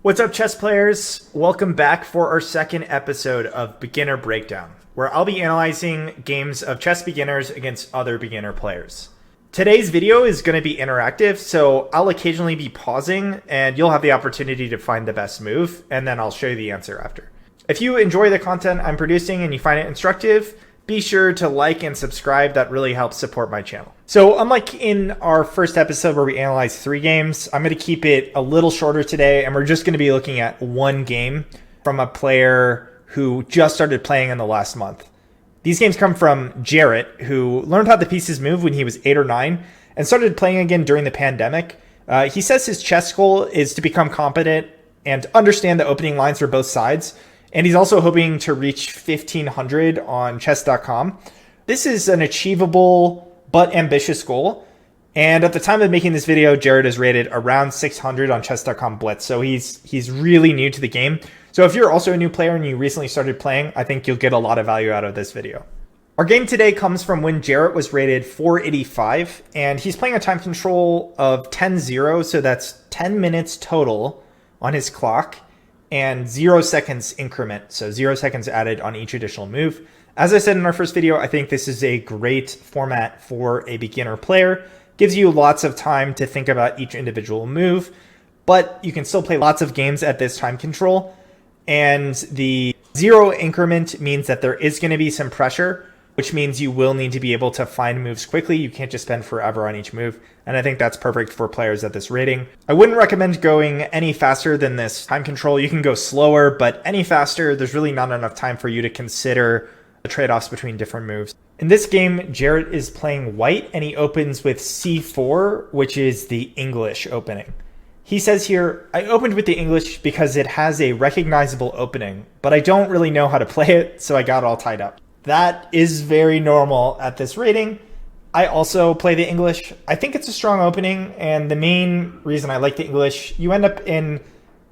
What's up, chess players? Welcome back for our second episode of Beginner Breakdown, where I'll be analyzing games of chess beginners against other beginner players. Today's video is going to be interactive, so I'll occasionally be pausing and you'll have the opportunity to find the best move, and then I'll show you the answer after. If you enjoy the content I'm producing and you find it instructive, be sure to like and subscribe. That really helps support my channel. So unlike in our first episode where we analyzed 3 games, I'm going to keep it a little shorter today, and we're just going to be looking at one game from a player who just started playing in the last month. These games come from Jarett, who learned how the pieces move when he was 8 or 9 and started playing again during the pandemic. He says his chess goal is to become competent and understand the opening lines for both sides. And he's also hoping to reach 1500 on chess.com. This is an achievable but ambitious goal. And at the time of making this video, Jarett is rated around 600 on chess.com Blitz. So he's really new to the game. So if you're also a new player and you recently started playing, I think you'll get a lot of value out of this video. Our game today comes from when Jarett was rated 485, and he's playing a time control of 10-0, so that's 10 minutes total on his clock, and 0 seconds increment, so 0 seconds added on each additional move. As I said in our first video, I think this is a great format for a beginner player. Gives you lots of time to think about each individual move, but you can still play lots of games at this time control. And the 0 increment means that there is going to be some pressure, which means you will need to be able to find moves quickly. You can't just spend forever on each move. And I think that's perfect for players at this rating. I wouldn't recommend going any faster than this time control. You can go slower, but any faster, there's really not enough time for you to consider the trade-offs between different moves. In this game, Jarett is playing white, and he opens with c4, which is the English opening. He says here, I opened with the English because it has a recognizable opening, but I don't really know how to play it, so I got all tied up. That is very normal at this rating. I also play the English. I think it's a strong opening, and the main reason I like the English, you end up in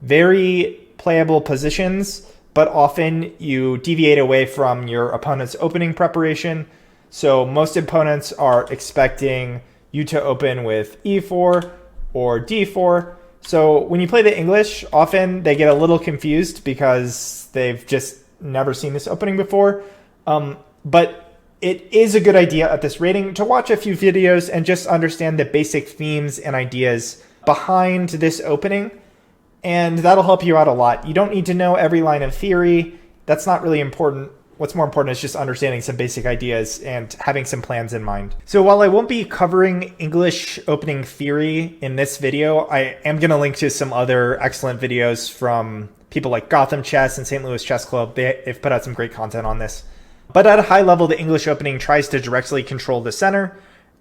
very playable positions, but often you deviate away from your opponent's opening preparation. So most opponents are expecting you to open with e4 or d4. So when you play the English, often they get a little confused because they've just never seen this opening before. But it is a good idea at this rating to watch a few videos and just understand the basic themes and ideas behind this opening. And that'll help you out a lot. You don't need to know every line of theory. That's not really important. What's more important is just understanding some basic ideas and having some plans in mind. So while I won't be covering English opening theory in this video, I am going to link to some other excellent videos from people like Gotham Chess and St. Louis Chess Club. They've put out some great content on this. But at a high level, the English opening tries to directly control the center.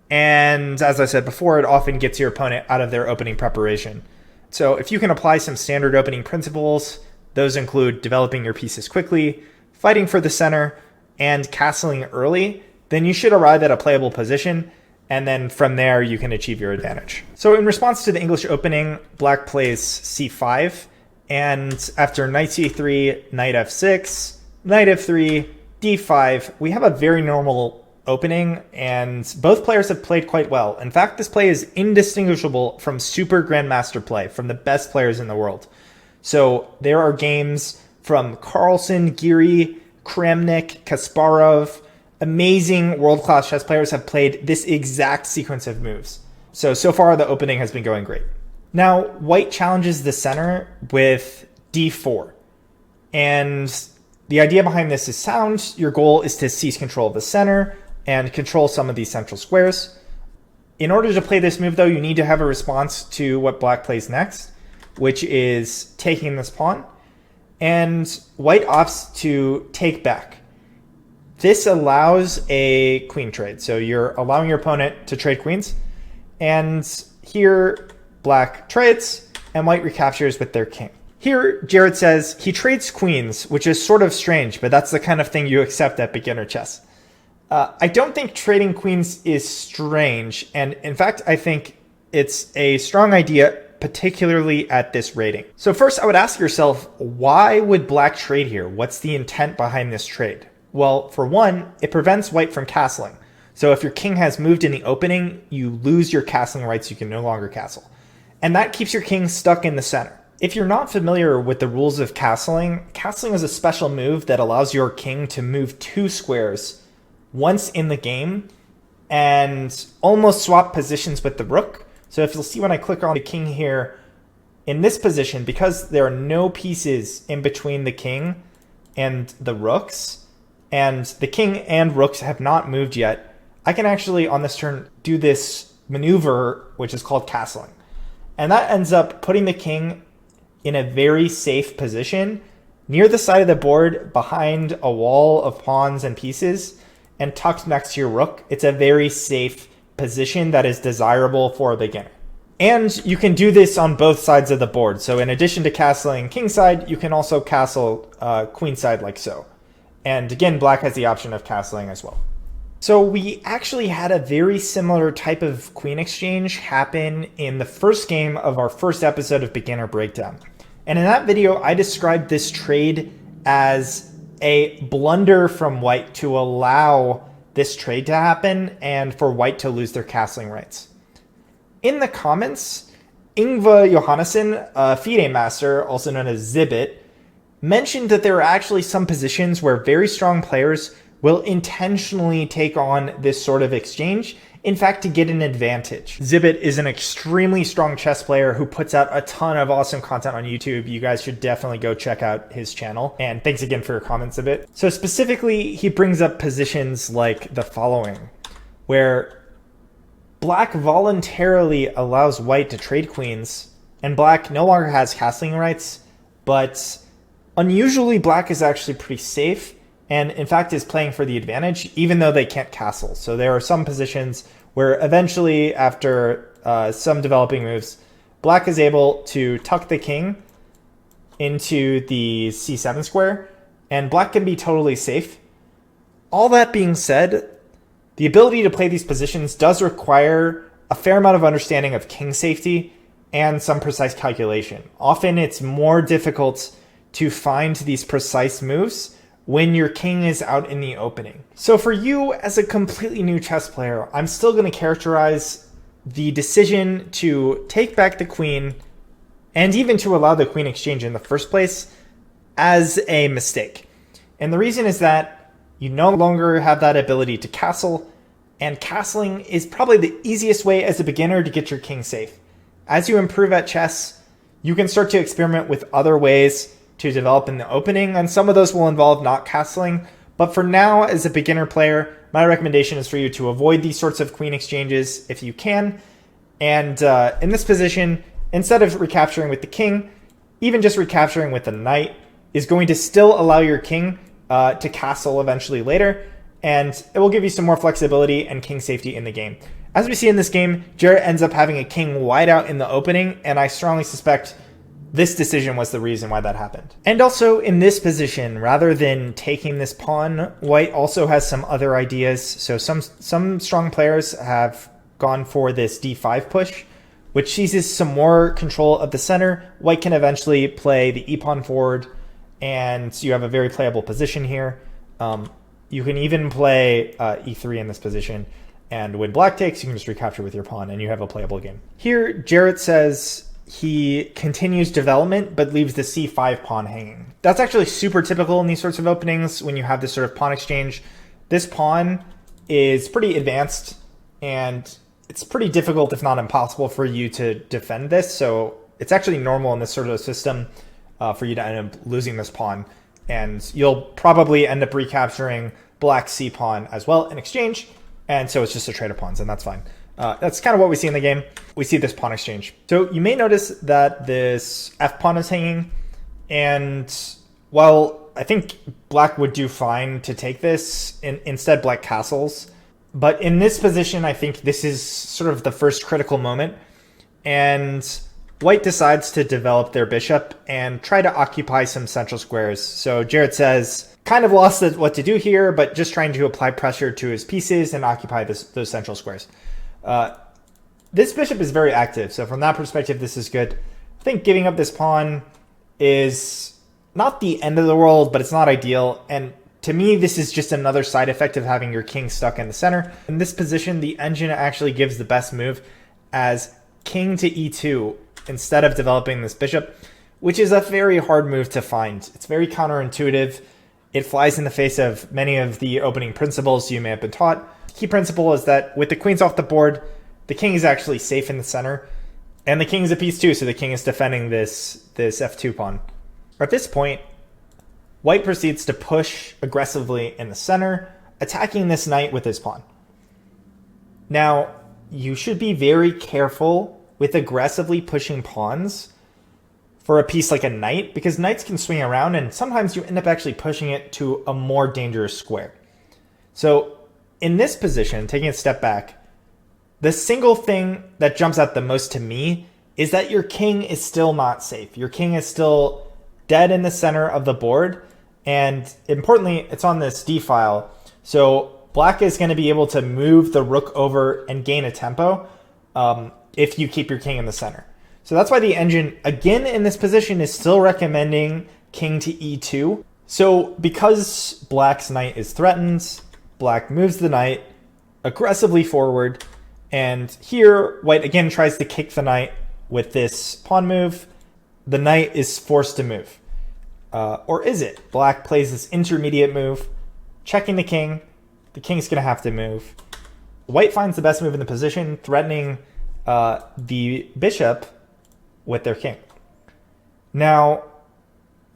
And as I said before, it often gets your opponent out of their opening preparation. So if you can apply some standard opening principles, those include developing your pieces quickly, fighting for the center, and castling early, then you should arrive at a playable position. And then from there, you can achieve your advantage. So in response to the English opening, Black plays c5. And after knight c3, knight f6, knight f3, d5, we have a very normal opening, and both players have played quite well. In fact, this play is indistinguishable from super grandmaster play, from the best players in the world. So there are games from Carlsen, Geary, Kramnik, Kasparov. Amazing world-class chess players have played this exact sequence of moves. So far the opening has been going great. Now, white challenges the center with d4. And the idea behind this is sound. Your goal is to seize control of the center and control some of these central squares. In order to play this move, though, you need to have a response to what Black plays next, which is taking this pawn. And white opts to take back. This allows a queen trade. So you're allowing your opponent to trade queens. And here, Black trades, and white recaptures with their king. Here, Jarett says he trades queens, which is sort of strange, but that's the kind of thing you accept at beginner chess. I don't think trading queens is strange, and in fact, I think it's a strong idea, particularly at this rating. So first, I would ask yourself, why would Black trade here? What's the intent behind this trade? Well, for one, it prevents white from castling. So if your king has moved in the opening, you lose your castling rights. You can no longer castle. And that keeps your king stuck in the center. if you're not familiar with the rules of castling, castling is a special move that allows your king to move 2 squares once in the game and almost swap positions with the rook. So if you'll see when I click on the king here, in this position, because there are no pieces in between the king and the rooks, and the king and rooks have not moved yet, I can actually, on this turn, do this maneuver, which is called castling. And that ends up putting the king in a very safe position near the side of the board behind a wall of pawns and pieces and tucked next to your rook. It's a very safe position that is desirable for a beginner. And you can do this on both sides of the board. So in addition to castling king side, you can also castle queen side like so. And again, black has the option of castling as well. So we actually had a very similar type of queen exchange happen in the first game of our first episode of Beginner Breakdown. And in that video, I described this trade as a blunder from white to allow this trade to happen and for white to lose their castling rights. In the comments, Yngve Johannesson, a FIDE master, also known as Zibbit, mentioned that there are actually some positions where very strong players will intentionally take on this sort of exchange, in fact, to get an advantage. Zibbit is an extremely strong chess player who puts out a ton of awesome content on YouTube. You guys should definitely go check out his channel. And thanks again for your comments, Zibbit. So specifically, he brings up positions like the following, where black voluntarily allows white to trade queens, and black no longer has castling rights, but unusually black is actually pretty safe, and in fact is playing for the advantage, even though they can't castle. So there are some positions where eventually, after some developing moves, black is able to tuck the king into the c7 square, and black can be totally safe. All that being said, the ability to play these positions does require a fair amount of understanding of king safety and some precise calculation. Often it's more difficult to find these precise moves when your king is out in the opening. So for you as a completely new chess player, I'm still going to characterize the decision to take back the queen and even to allow the queen exchange in the first place as a mistake. And the reason is that you no longer have that ability to castle, and castling is probably the easiest way as a beginner to get your king safe. As you improve at chess, you can start to experiment with other ways to develop in the opening, and some of those will involve not castling. But for now, as a beginner player, my recommendation is for you to avoid these sorts of queen exchanges if you can. And in this position, instead of recapturing with the king, even just recapturing with the knight is going to still allow your king to castle eventually later, and it will give you some more flexibility and king safety in the game. As we see in this game, Jarett ends up having a king wide out in the opening, and I strongly suspect this decision was the reason why that happened. And also in this position, rather than taking this pawn, white also has some other ideas. So some strong players have gone for this d5 push, which seizes some more control of the center. White can eventually play the e-pawn forward, and you have a very playable position here. You can even play e3 in this position, and when black takes, you can just recapture with your pawn, and you have a playable game. Here, Jarett says he continues development, but leaves the c5 pawn hanging. That's actually super typical in these sorts of openings when you have this sort of pawn exchange. This pawn is pretty advanced, and it's pretty difficult, if not impossible, for you to defend this. So it's actually normal in this sort of system for you to end up losing this pawn, and you'll probably end up recapturing black c pawn as well in exchange, and so it's just a trade of pawns, and that's fine. That's kind of what we see in the game. We see this pawn exchange. So you may notice that this f pawn is hanging, and while I think black would do fine to take this, instead black castles. But in this position, I think this is sort of the first critical moment, and white decides to develop their bishop and try to occupy some central squares. So Jarett says, kind of lost what to do here, but just trying to apply pressure to his pieces and occupy those central squares. This bishop is very active, so from that perspective, this is good. I think giving up this pawn is not the end of the world, but it's not ideal. And to me, this is just another side effect of having your king stuck in the center. In this position, the engine actually gives the best move as king to e2 instead of developing this bishop, which is a very hard move to find. It's very counterintuitive. It flies in the face of many of the opening principles you may have been taught. Key principle is that with the queens off the board, the king is actually safe in the center. And the king is a piece too, so the king is defending this f2 pawn. At this point, white proceeds to push aggressively in the center, attacking this knight with his pawn. Now, you should be very careful with aggressively pushing pawns for a piece like a knight, because knights can swing around and sometimes you end up actually pushing it to a more dangerous square. So in this position, taking a step back, the single thing that jumps out the most to me is that your king is still not safe. Your king is still dead in the center of the board. And importantly, it's on this d file. So black is going to be able to move the rook over and gain a tempo if you keep your king in the center. So that's why the engine, again, in this position is still recommending king to e2. So because black's knight is threatened, black moves the knight aggressively forward. And here, white again tries to kick the knight with this pawn move. The knight is forced to move. Or is it? Black plays this intermediate move, checking the king. The king's going to have to move. White finds the best move in the position, threatening the bishop with their king. Now,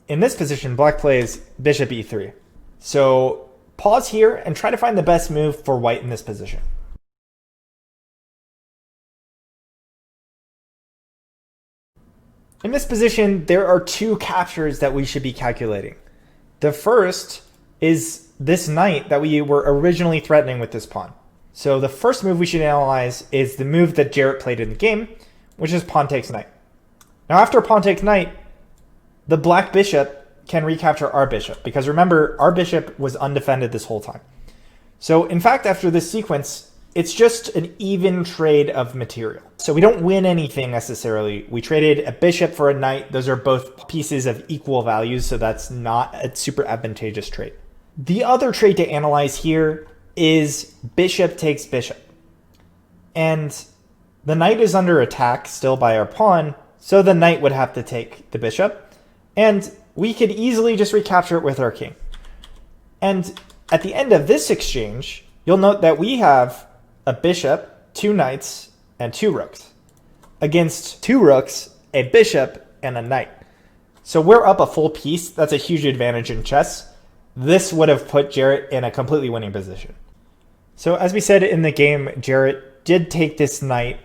in this position, black plays bishop e3. So pause here and try to find the best move for white in this position. In this position, there are two captures that we should be calculating. The first is this knight that we were originally threatening with this pawn. So the first move we should analyze is the move that Jarett played in the game, which is pawn takes knight. Now after pawn takes knight, the black bishop can recapture our bishop, because remember, our bishop was undefended this whole time. So in fact, after this sequence, it's just an even trade of material. So we don't win anything necessarily. We traded a bishop for a knight. Those are both pieces of equal values, so that's not a super advantageous trade. The other trade to analyze here is bishop takes bishop. And the knight is under attack still by our pawn, so the knight would have to take the bishop. And we could easily just recapture it with our king. And at the end of this exchange, you'll note that we have a bishop, two knights, and two rooks. Against two rooks, a bishop, and a knight. So we're up a full piece. That's a huge advantage in chess. This would have put Jarett in a completely winning position. So as we said in the game, Jarett did take this knight.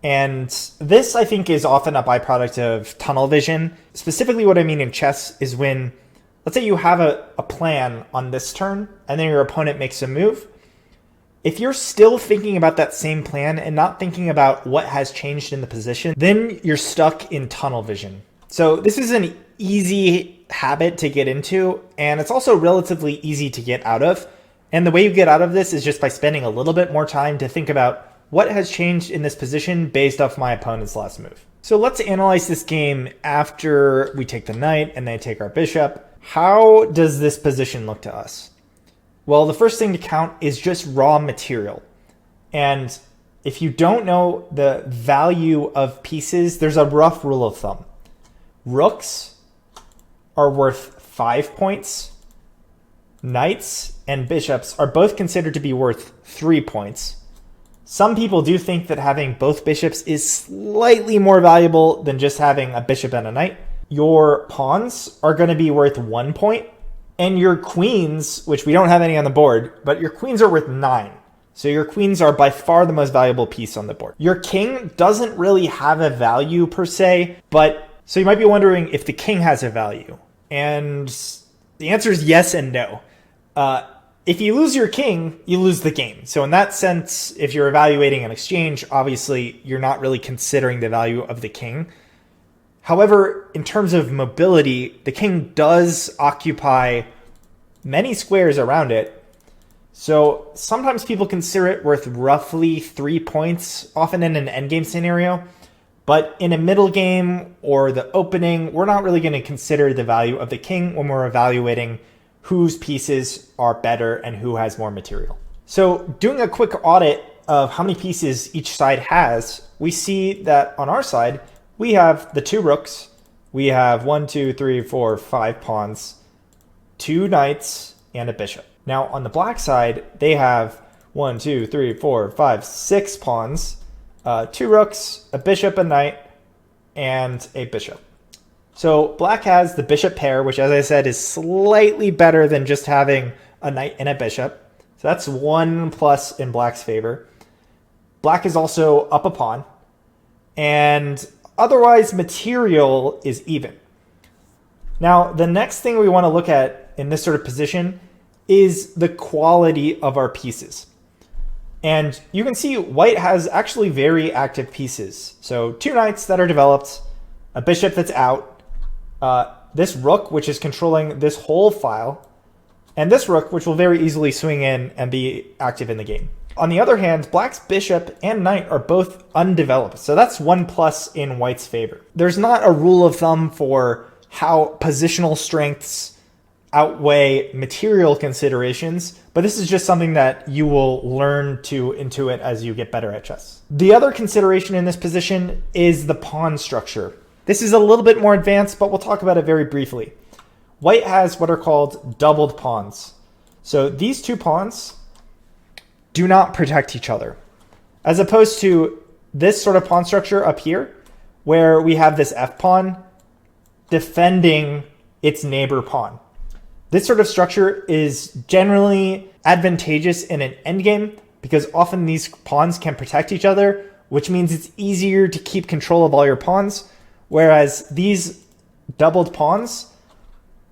And this, I think, is often a byproduct of tunnel vision. Specifically what I mean in chess is when, let's say you have a plan on this turn, and then your opponent makes a move. If you're still thinking about that same plan and not thinking about what has changed in the position, then you're stuck in tunnel vision. So this is an easy habit to get into, and it's also relatively easy to get out of. And the way you get out of this is just by spending a little bit more time to think about what has changed in this position based off my opponent's last move. So let's analyze this game after we take the knight and they take our bishop. How does this position look to us? Well, the first thing to count is just raw material. And if you don't know the value of pieces, there's a rough rule of thumb. Rooks are worth 5 points. Knights and bishops are both considered to be worth 3 points. Some people do think that having both bishops is slightly more valuable than just having a bishop and a knight. Your pawns are going to be worth 1 point. And your queens, which we don't have any on the board, but your queens are worth 9. So your queens are by far the most valuable piece on the board. Your king doesn't really have a value per se, but so you might be wondering if the king has a value. And the answer is yes and no. If you lose your king, you lose the game. So in that sense, if you're evaluating an exchange, obviously you're not really considering the value of the king. However, in terms of mobility, the king does occupy many squares around it. So sometimes people consider it worth roughly 3 points, often in an endgame scenario. But in a middle game or the opening, we're not really going to consider the value of the king when we're evaluating whose pieces are better and who has more material. So doing a quick audit of how many pieces each side has, we see that on our side, we have the 2 rooks, we have 1, 2, 3, 4, 5 pawns, 2 knights, and a bishop. Now on the black side, they have 1, 2, 3, 4, 5, 6 pawns, 2 rooks, a bishop, a knight, and a bishop. So black has the bishop pair, which as I said is slightly better than just having a knight and a bishop. So that's 1 plus in black's favor. Black is also up a pawn, and otherwise material is even. Now the next thing we want to look at in this sort of position is the quality of our pieces. And you can see white has actually very active pieces. So 2 knights that are developed, a bishop that's out, this rook, which is controlling this whole file, and this rook, which will very easily swing in and be active in the game. On the other hand, black's bishop and knight are both undeveloped. So that's 1 plus in white's favor. There's not a rule of thumb for how positional strengths outweigh material considerations, but this is just something that you will learn to intuit as you get better at chess. The other consideration in this position is the pawn structure. This is a little bit more advanced, but we'll talk about it very briefly. White has what are called doubled pawns. So these 2 pawns do not protect each other, as opposed to this sort of pawn structure up here, where we have this F pawn defending its neighbor pawn. This sort of structure is generally advantageous in an endgame because often these pawns can protect each other, which means it's easier to keep control of all your pawns. Whereas these doubled pawns,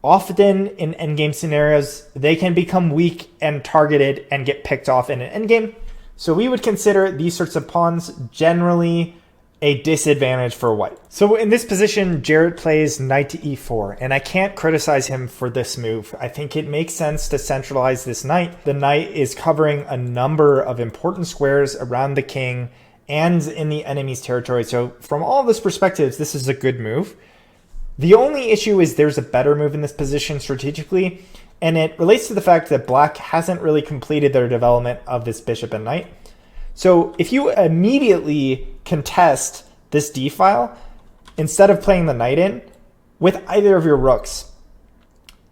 often in endgame scenarios, they can become weak and targeted and get picked off in an endgame. So we would consider these sorts of pawns generally a disadvantage for white. So in this position, Jarett plays knight to e4, and I can't criticize him for this move. I think it makes sense to centralize this knight. The knight is covering a number of important squares around the king and in the enemy's territory. So from all of those perspectives, this is a good move. The only issue is there's a better move in this position strategically, and it relates to the fact that black hasn't really completed their development of this bishop and knight. So if you immediately contest this d file, instead of playing the knight in with either of your rooks,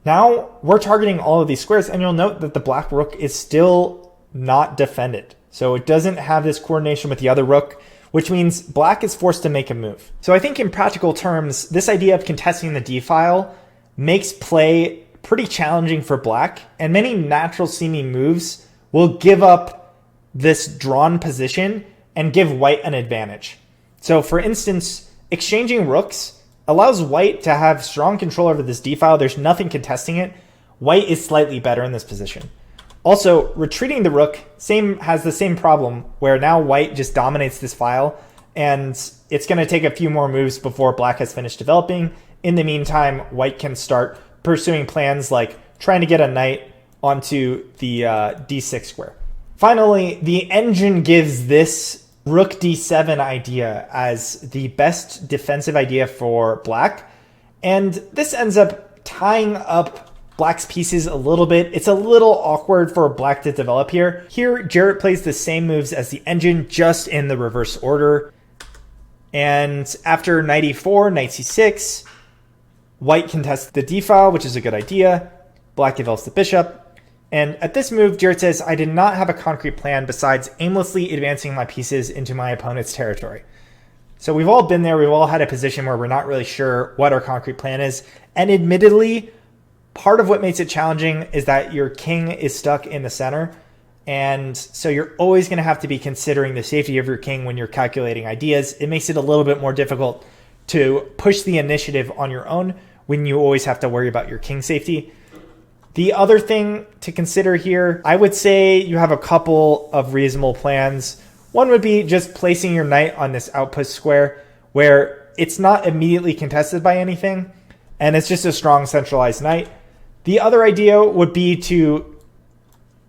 now we're targeting all of these squares, and you'll note that the black rook is still not defended. So it doesn't have this coordination with the other rook, which means black is forced to make a move. So I think in practical terms, this idea of contesting the d file makes play pretty challenging for black, and many natural seeming moves will give up this drawn position and give white an advantage. So for instance, exchanging rooks allows white to have strong control over this d file. There's nothing contesting it. White is slightly better in this position. Also, retreating the rook has the same problem, where now white just dominates this file, and it's going to take a few more moves before black has finished developing. In the meantime, white can start pursuing plans like trying to get a knight onto the d6 square. Finally, the engine gives this rook d7 idea as the best defensive idea for black, and this ends up tying up black's pieces a little bit. It's a little awkward for black to develop here. Here, Jarett plays the same moves as the engine, just in the reverse order. And after knight e4, knight c6, white contests the d file, which is a good idea. Black develops the bishop. And at this move, Jarett says, I did not have a concrete plan besides aimlessly advancing my pieces into my opponent's territory. So we've all been there. We've all had a position where we're not really sure what our concrete plan is. And admittedly, part of what makes it challenging is that your king is stuck in the center. And so you're always going to have to be considering the safety of your king when you're calculating ideas. It makes it a little bit more difficult to push the initiative on your own when you always have to worry about your king safety. The other thing to consider here, I would say you have a couple of reasonable plans. One would be just placing your knight on this outpost square where it's not immediately contested by anything, and it's just a strong centralized knight. The other idea would be to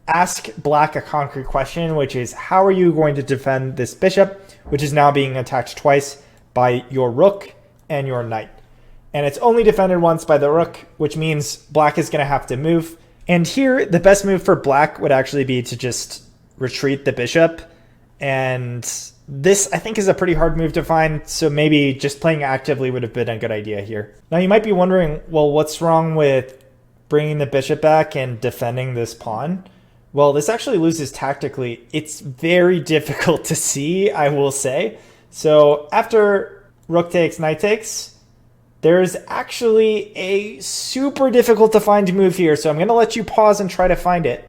ask black a concrete question, which is, how are you going to defend this bishop, which is now being attacked twice by your rook and your knight? And it's only defended once by the rook, which means black is going to have to move. And here, the best move for black would actually be to just retreat the bishop And this, I think, is a pretty hard move to find, so maybe just playing actively would have been a good idea here. Now, you might be wondering, well, what's wrong with bringing the bishop back and defending this pawn? Well, this actually loses tactically. It's very difficult to see, I will say. So after rook takes, knight takes, there's actually a super difficult to find move here. So I'm going to let you pause and try to find it.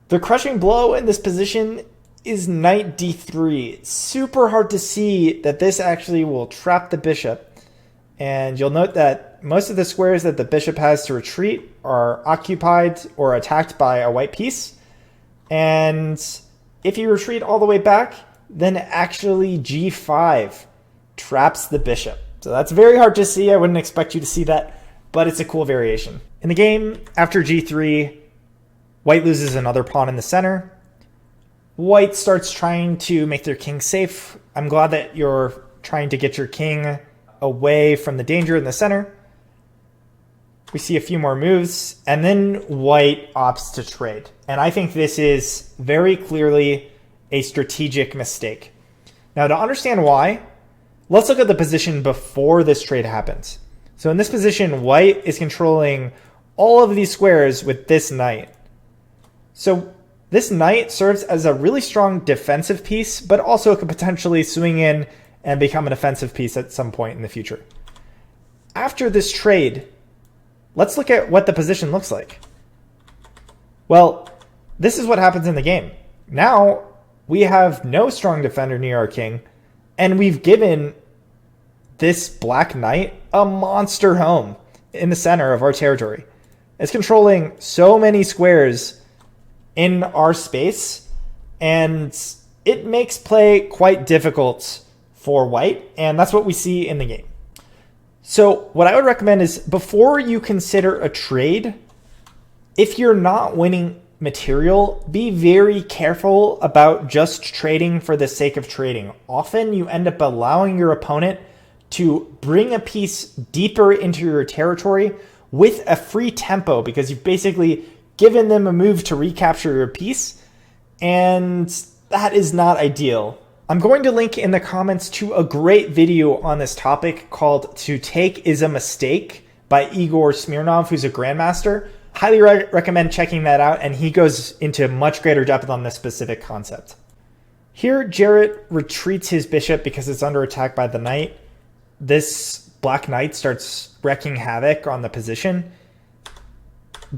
The crushing blow in this position is knight d3. It's super hard to see that this actually will trap the bishop. And you'll note that most of the squares that the bishop has to retreat are occupied or attacked by a white piece. And if you retreat all the way back, then actually g5 traps the bishop. So that's very hard to see. I wouldn't expect you to see that, but it's a cool variation. In the game, after g3, white loses another pawn in the center. White starts trying to make their king safe. I'm glad that you're trying to get your king away from the danger in the center. We see a few more moves, and then white opts to trade. And I think this is very clearly a strategic mistake. Now, to understand why, let's look at the position before this trade happens. So in this position, white is controlling all of these squares with this knight. So this knight serves as a really strong defensive piece, but also could potentially swing in and become an offensive piece at some point in the future. After this trade, let's look at what the position looks like. Well, this is what happens in the game. Now we have no strong defender near our king, and we've given this black knight a monster home in the center of our territory. It's controlling so many squares in our space, and it makes play quite difficult for white, and that's what we see in the game. So what I would recommend is, before you consider a trade, if you're not winning material, be very careful about just trading for the sake of trading. Often you end up allowing your opponent to bring a piece deeper into your territory with a free tempo, because you've basically given them a move to recapture your piece, and that is not ideal. I'm going to link in the comments to a great video on this topic called "To Take is a Mistake" by Igor Smirnov, who's a grandmaster. Highly recommend checking that out, and he goes into much greater depth on this specific concept. Here, Jarett retreats his bishop because it's under attack by the knight. This black knight starts wreaking havoc on the position.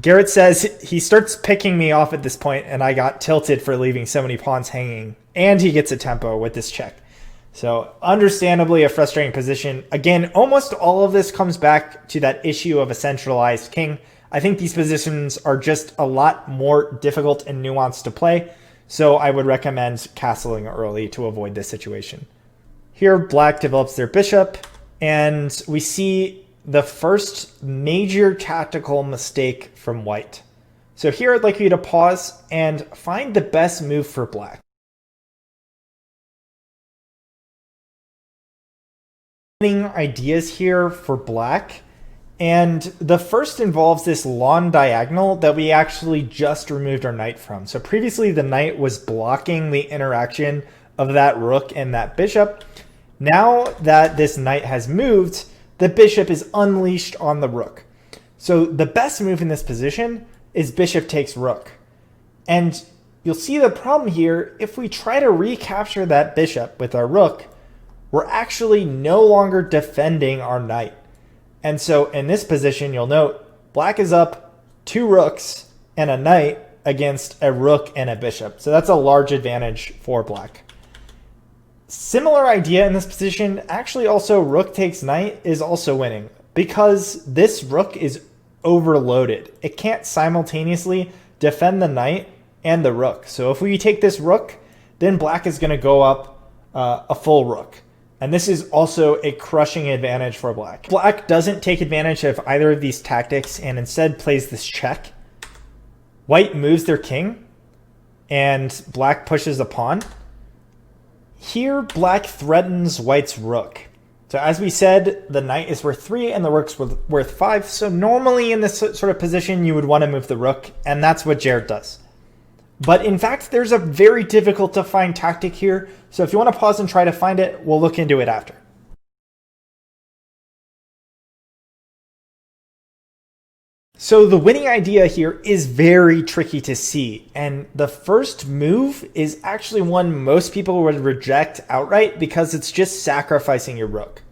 Jarett says he starts picking me off at this point, and I got tilted for leaving so many pawns hanging, and he gets a tempo with this check. So understandably a frustrating position. Again, almost all of this comes back to that issue of a centralized king. I think these positions are just a lot more difficult and nuanced to play, so I would recommend castling early to avoid this situation. Here, black develops their bishop, and we see the first major tactical mistake from white. So here I'd like you to pause and find the best move for black. Ideas here for black, and the first involves this long diagonal that we actually just removed our knight from. So previously the knight was blocking the interaction of that rook and that bishop. Now that this knight has moved, the bishop is unleashed on the rook. So the best move in this position is bishop takes rook. And you'll see the problem here. If we try to recapture that bishop with our rook, we're actually no longer defending our knight. And so in this position, you'll note black is up 2 rooks and a knight against a rook and a bishop. So that's a large advantage for black. Similar idea in this position, actually also rook takes knight is also winning, because this rook is overloaded. It can't simultaneously defend the knight and the rook. So if we take this rook, then black is going to go up a full rook. And this is also a crushing advantage for black. Black doesn't take advantage of either of these tactics and instead plays this check. White moves their king and black pushes a pawn. Here, black threatens white's rook. So as we said, the knight is worth 3 and the rook's worth 5. So normally in this sort of position, you would want to move the rook, and that's what Jarett does. But in fact, there's a very difficult to find tactic here. So if you want to pause and try to find it, we'll look into it after. So the winning idea here is very tricky to see, and the first move is actually one most people would reject outright because it's just sacrificing your rook.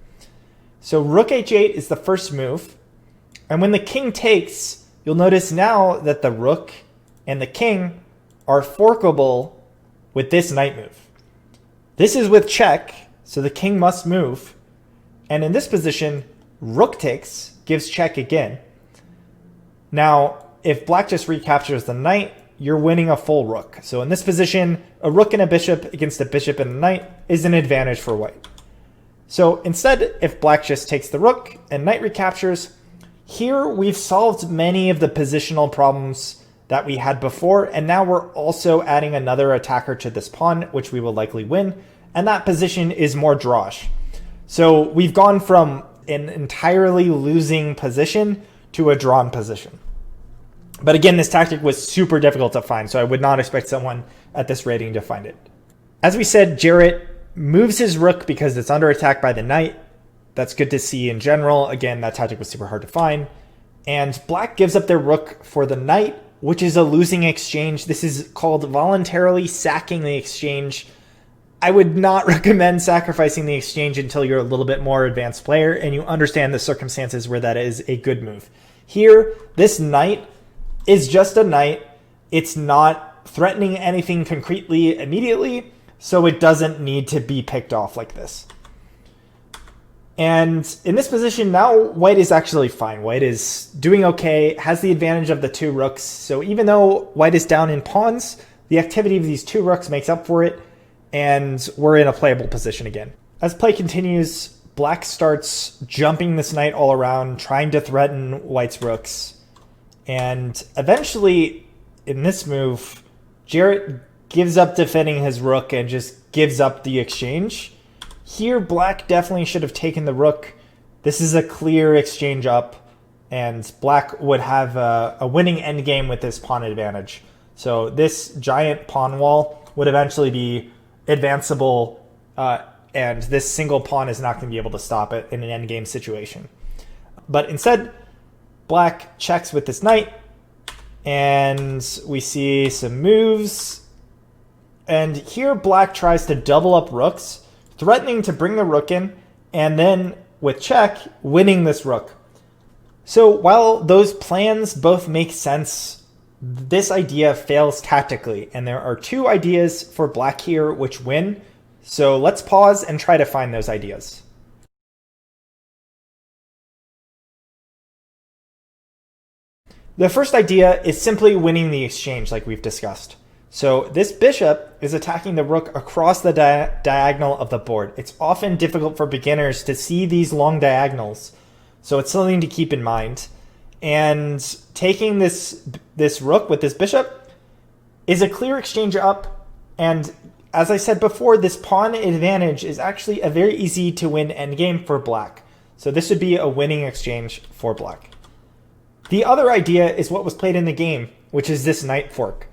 So rook h8 is the first move, and when the king takes, you'll notice now that the rook and the king are forkable with this knight move. This is with check, so the king must move, and in this position, rook takes gives check again. Now, if black just recaptures the knight, you're winning a full rook. So in this position, a rook and a bishop against a bishop and a knight is an advantage for white. So instead, if black just takes the rook and knight recaptures, here we've solved many of the positional problems that we had before, and now we're also adding another attacker to this pawn, which we will likely win, and that position is more drawish. So we've gone from an entirely losing position to a drawn position. But again, this tactic was super difficult to find, so I would not expect someone at this rating to find it. As we said, Jarett moves his rook because it's under attack by the knight. That's good to see in general. Again, that tactic was super hard to find. And black gives up their rook for the knight, which is a losing exchange. This is called voluntarily sacking the exchange. I would not recommend sacrificing the exchange until you're a little bit more advanced player and you understand the circumstances where that is a good move. Here, this knight is just a knight. It's not threatening anything concretely immediately, so it doesn't need to be picked off like this. And in this position now, white is actually fine. White is doing okay, has the advantage of the two rooks. So even though white is down in pawns, the activity of these two rooks makes up for it, and we're in a playable position again. As play continues, black starts jumping this knight all around, trying to threaten white's rooks. And eventually, in this move, Jarett gives up defending his rook and just gives up the exchange. Here, black definitely should have taken the rook. This is a clear exchange up, and black would have a winning endgame with this pawn advantage. So this giant pawn wall would eventually be advanceable, and this single pawn is not going to be able to stop it in an endgame situation. But instead, black checks with this knight, and we see some moves. And here, black tries to double up rooks, threatening to bring the rook in, and then with check, winning this rook. So while those plans both make sense, this idea fails tactically, and there are two ideas for black here which win. So let's pause and try to find those ideas. The first idea is simply winning the exchange like we've discussed. So this bishop is attacking the rook across the diagonal of the board. It's often difficult for beginners to see these long diagonals, so it's something to keep in mind. And taking this rook with this bishop is a clear exchange up, and as I said before, this pawn advantage is actually a very easy to win endgame for black. So this would be a winning exchange for black. The other idea is what was played in the game, which is this knight fork.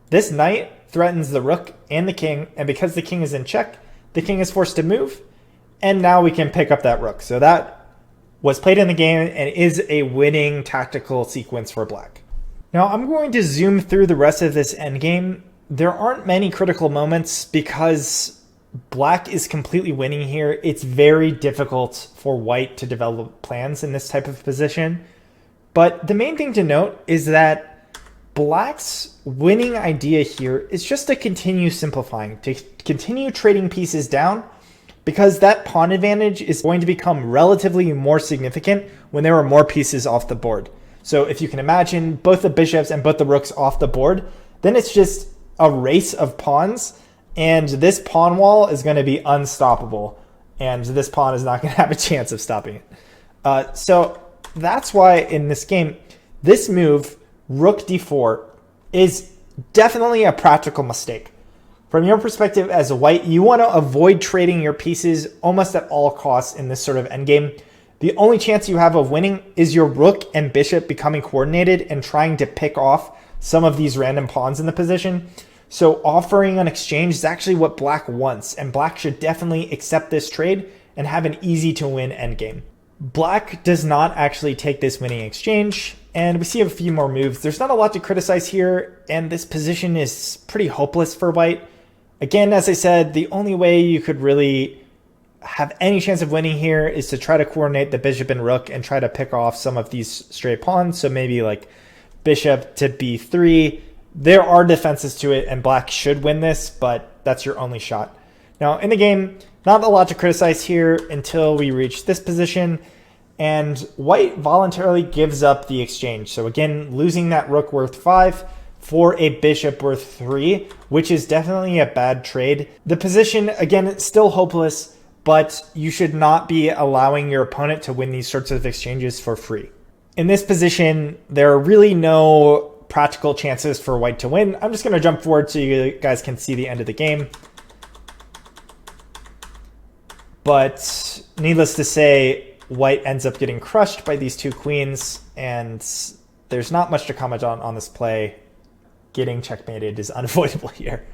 This knight threatens the rook and the king, and because the king is in check, the king is forced to move, and now we can pick up that rook. So that was played in the game and is a winning tactical sequence for black. Now I'm going to zoom through the rest of this endgame. There aren't many critical moments because black is completely winning here. It's very difficult for white to develop plans in this type of position. But the main thing to note is that black's winning idea here is just to continue simplifying, to continue trading pieces down, because that pawn advantage is going to become relatively more significant when there are more pieces off the board. So if you can imagine both the bishops and both the rooks off the board, then it's just a race of pawns, and this pawn wall is going to be unstoppable, and this pawn is not going to have a chance of stopping it. So that's why in this game, this move, rook d4, is definitely a practical mistake. From your perspective as a white, you want to avoid trading your pieces almost at all costs in this sort of endgame. The only chance you have of winning is your rook and bishop becoming coordinated and trying to pick off some of these random pawns in the position. So offering an exchange is actually what black wants, and black should definitely accept this trade and have an easy to win endgame. Black does not actually take this winning exchange, and we see a few more moves. There's not a lot to criticize here, and this position is pretty hopeless for white. Again, as I said, the only way you could really have any chance of winning here is to try to coordinate the bishop and rook and try to pick off some of these stray pawns. So maybe like bishop to b3. There are defenses to it, and black should win this, but that's your only shot. Now, in the game, not a lot to criticize here until we reach this position, and white voluntarily gives up the exchange. So again, losing that rook worth 5 for a bishop worth 3, which is definitely a bad trade. The position, again, it's still hopeless, but you should not be allowing your opponent to win these sorts of exchanges for free. In this position, there are really no practical chances for white to win. I'm just going to jump forward so you guys can see the end of the game. But needless to say, white ends up getting crushed by these two queens, and there's not much to comment on this play. Getting checkmated is unavoidable here.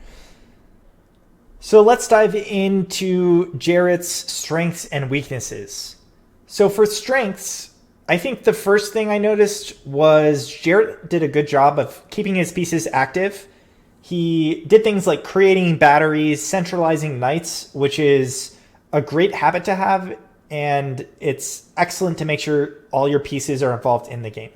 So let's dive into Jarett's strengths and weaknesses. So for strengths, I think the first thing I noticed was Jarett did a good job of keeping his pieces active. He did things like creating batteries, centralizing knights, which is a great habit to have, and it's excellent to make sure all your pieces are involved in the game.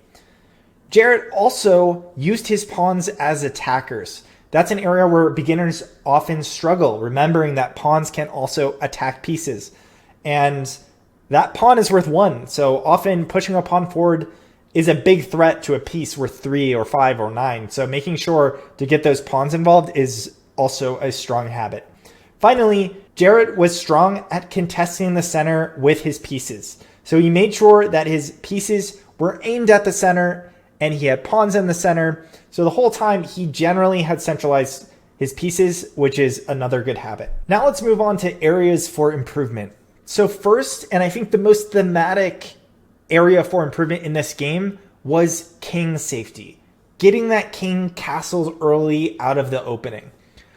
Jarett also used his pawns as attackers. That's an area where beginners often struggle, remembering that pawns can also attack pieces. And that pawn is worth 1, so often pushing a pawn forward is a big threat to a piece worth 3 or 5 or 9. So making sure to get those pawns involved is also a strong habit. Finally, Jarett was strong at contesting the center with his pieces. So he made sure that his pieces were aimed at the center and he had pawns in the center. So the whole time he generally had centralized his pieces, which is another good habit. Now let's move on to areas for improvement. So first, and I think the most thematic area for improvement in this game, was king safety. Getting that king castled early out of the opening.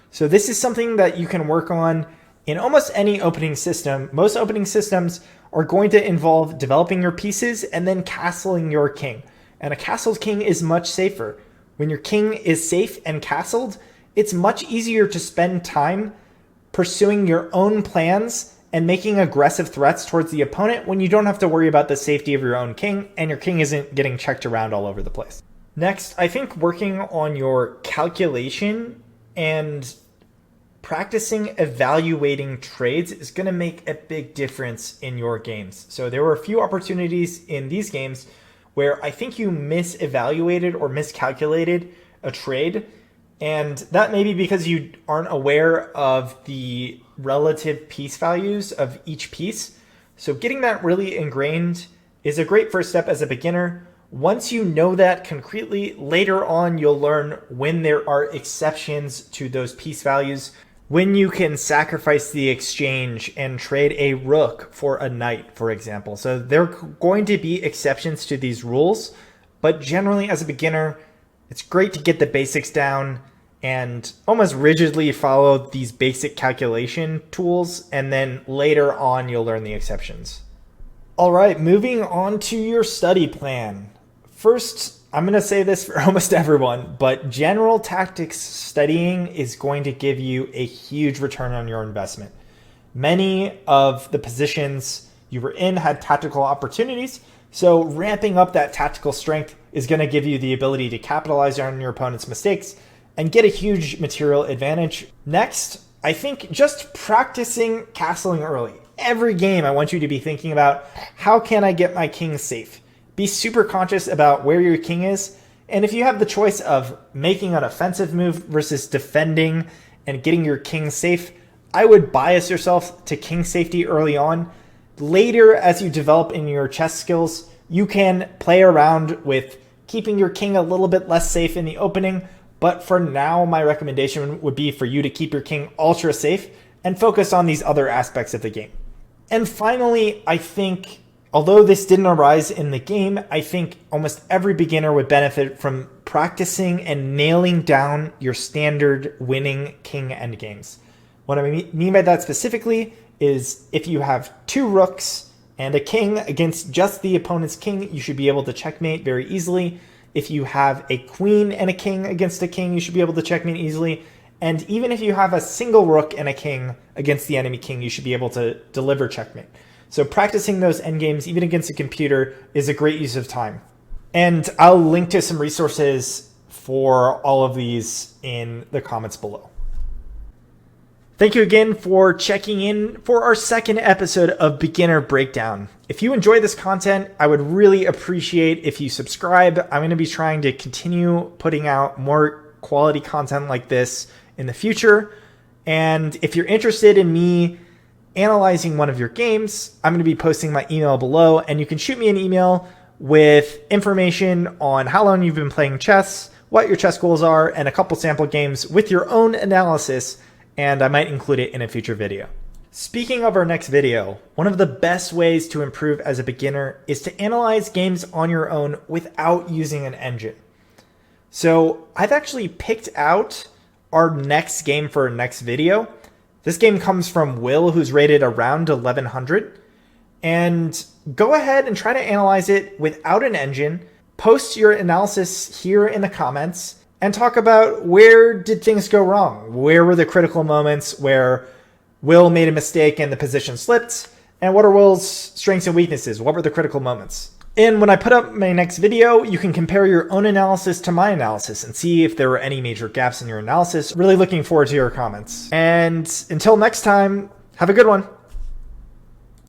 So this is something that you can work on in almost any opening system. Most opening systems are going to involve developing your pieces and then castling your king. And a castled king is much safer. When your king is safe and castled, it's much easier to spend time pursuing your own plans and making aggressive threats towards the opponent when you don't have to worry about the safety of your own king and your king isn't getting checked around all over the place. Next, I think working on your calculation and practicing evaluating trades is going to make a big difference in your games. So there were a few opportunities in these games where I think you misevaluated or miscalculated a trade. And that may be because you aren't aware of the relative piece values of each piece. So getting that really ingrained is a great first step as a beginner. Once you know that concretely, later on you'll learn when there are exceptions to those piece values, when you can sacrifice the exchange and trade a rook for a knight, for example. So there are going to be exceptions to these rules, but generally as a beginner, it's great to get the basics down and almost rigidly follow these basic calculation tools, and then later on you'll learn the exceptions. All right, moving on to your study plan. First, I'm going to say this for almost everyone, but general tactics studying is going to give you a huge return on your investment. Many of the positions you were in had tactical opportunities, so ramping up that tactical strength is going to give you the ability to capitalize on your opponent's mistakes and get a huge material advantage. Next, I think just practicing castling early. Every game, I want you to be thinking about, how can I get my king safe? Be super conscious about where your king is. And if you have the choice of making an offensive move versus defending and getting your king safe, I would bias yourself to king safety early on. Later, as you develop in your chess skills, you can play around with keeping your king a little bit less safe in the opening, But for now, my recommendation would be for you to keep your king ultra safe and focus on these other aspects of the game. And finally, I think, although this didn't arise in the game, I think almost every beginner would benefit from practicing and nailing down your standard winning king endgames. What I mean by that specifically is if you have 2 rooks and a king against just the opponent's king, you should be able to checkmate very easily. If you have a queen and a king against a king, you should be able to checkmate easily. And even if you have a single rook and a king against the enemy king, you should be able to deliver checkmate. So practicing those endgames, even against a computer, is a great use of time. And I'll link to some resources for all of these in the comments below. Thank you again for checking in for our second episode of Beginner Breakdown. If you enjoy this content, I would really appreciate if you subscribe. I'm going to be trying to continue putting out more quality content like this in the future. And if you're interested in me analyzing one of your games, I'm going to be posting my email below, and you can shoot me an email with information on how long you've been playing chess, what your chess goals are, and a couple sample games with your own analysis, and I might include it in a future video. Speaking of our next video, one of the best ways to improve as a beginner is to analyze games on your own without using an engine. So I've actually picked out our next game for our next video. This game comes from Will, who's rated around 1100. And go ahead and try to analyze it without an engine. Post your analysis here in the comments and talk about where did things go wrong? Where were the critical moments where Will made a mistake and the position slipped? And what are Will's strengths and weaknesses? What were the critical moments? And when I put up my next video, you can compare your own analysis to my analysis and see if there were any major gaps in your analysis. Really looking forward to your comments. And until next time, have a good one.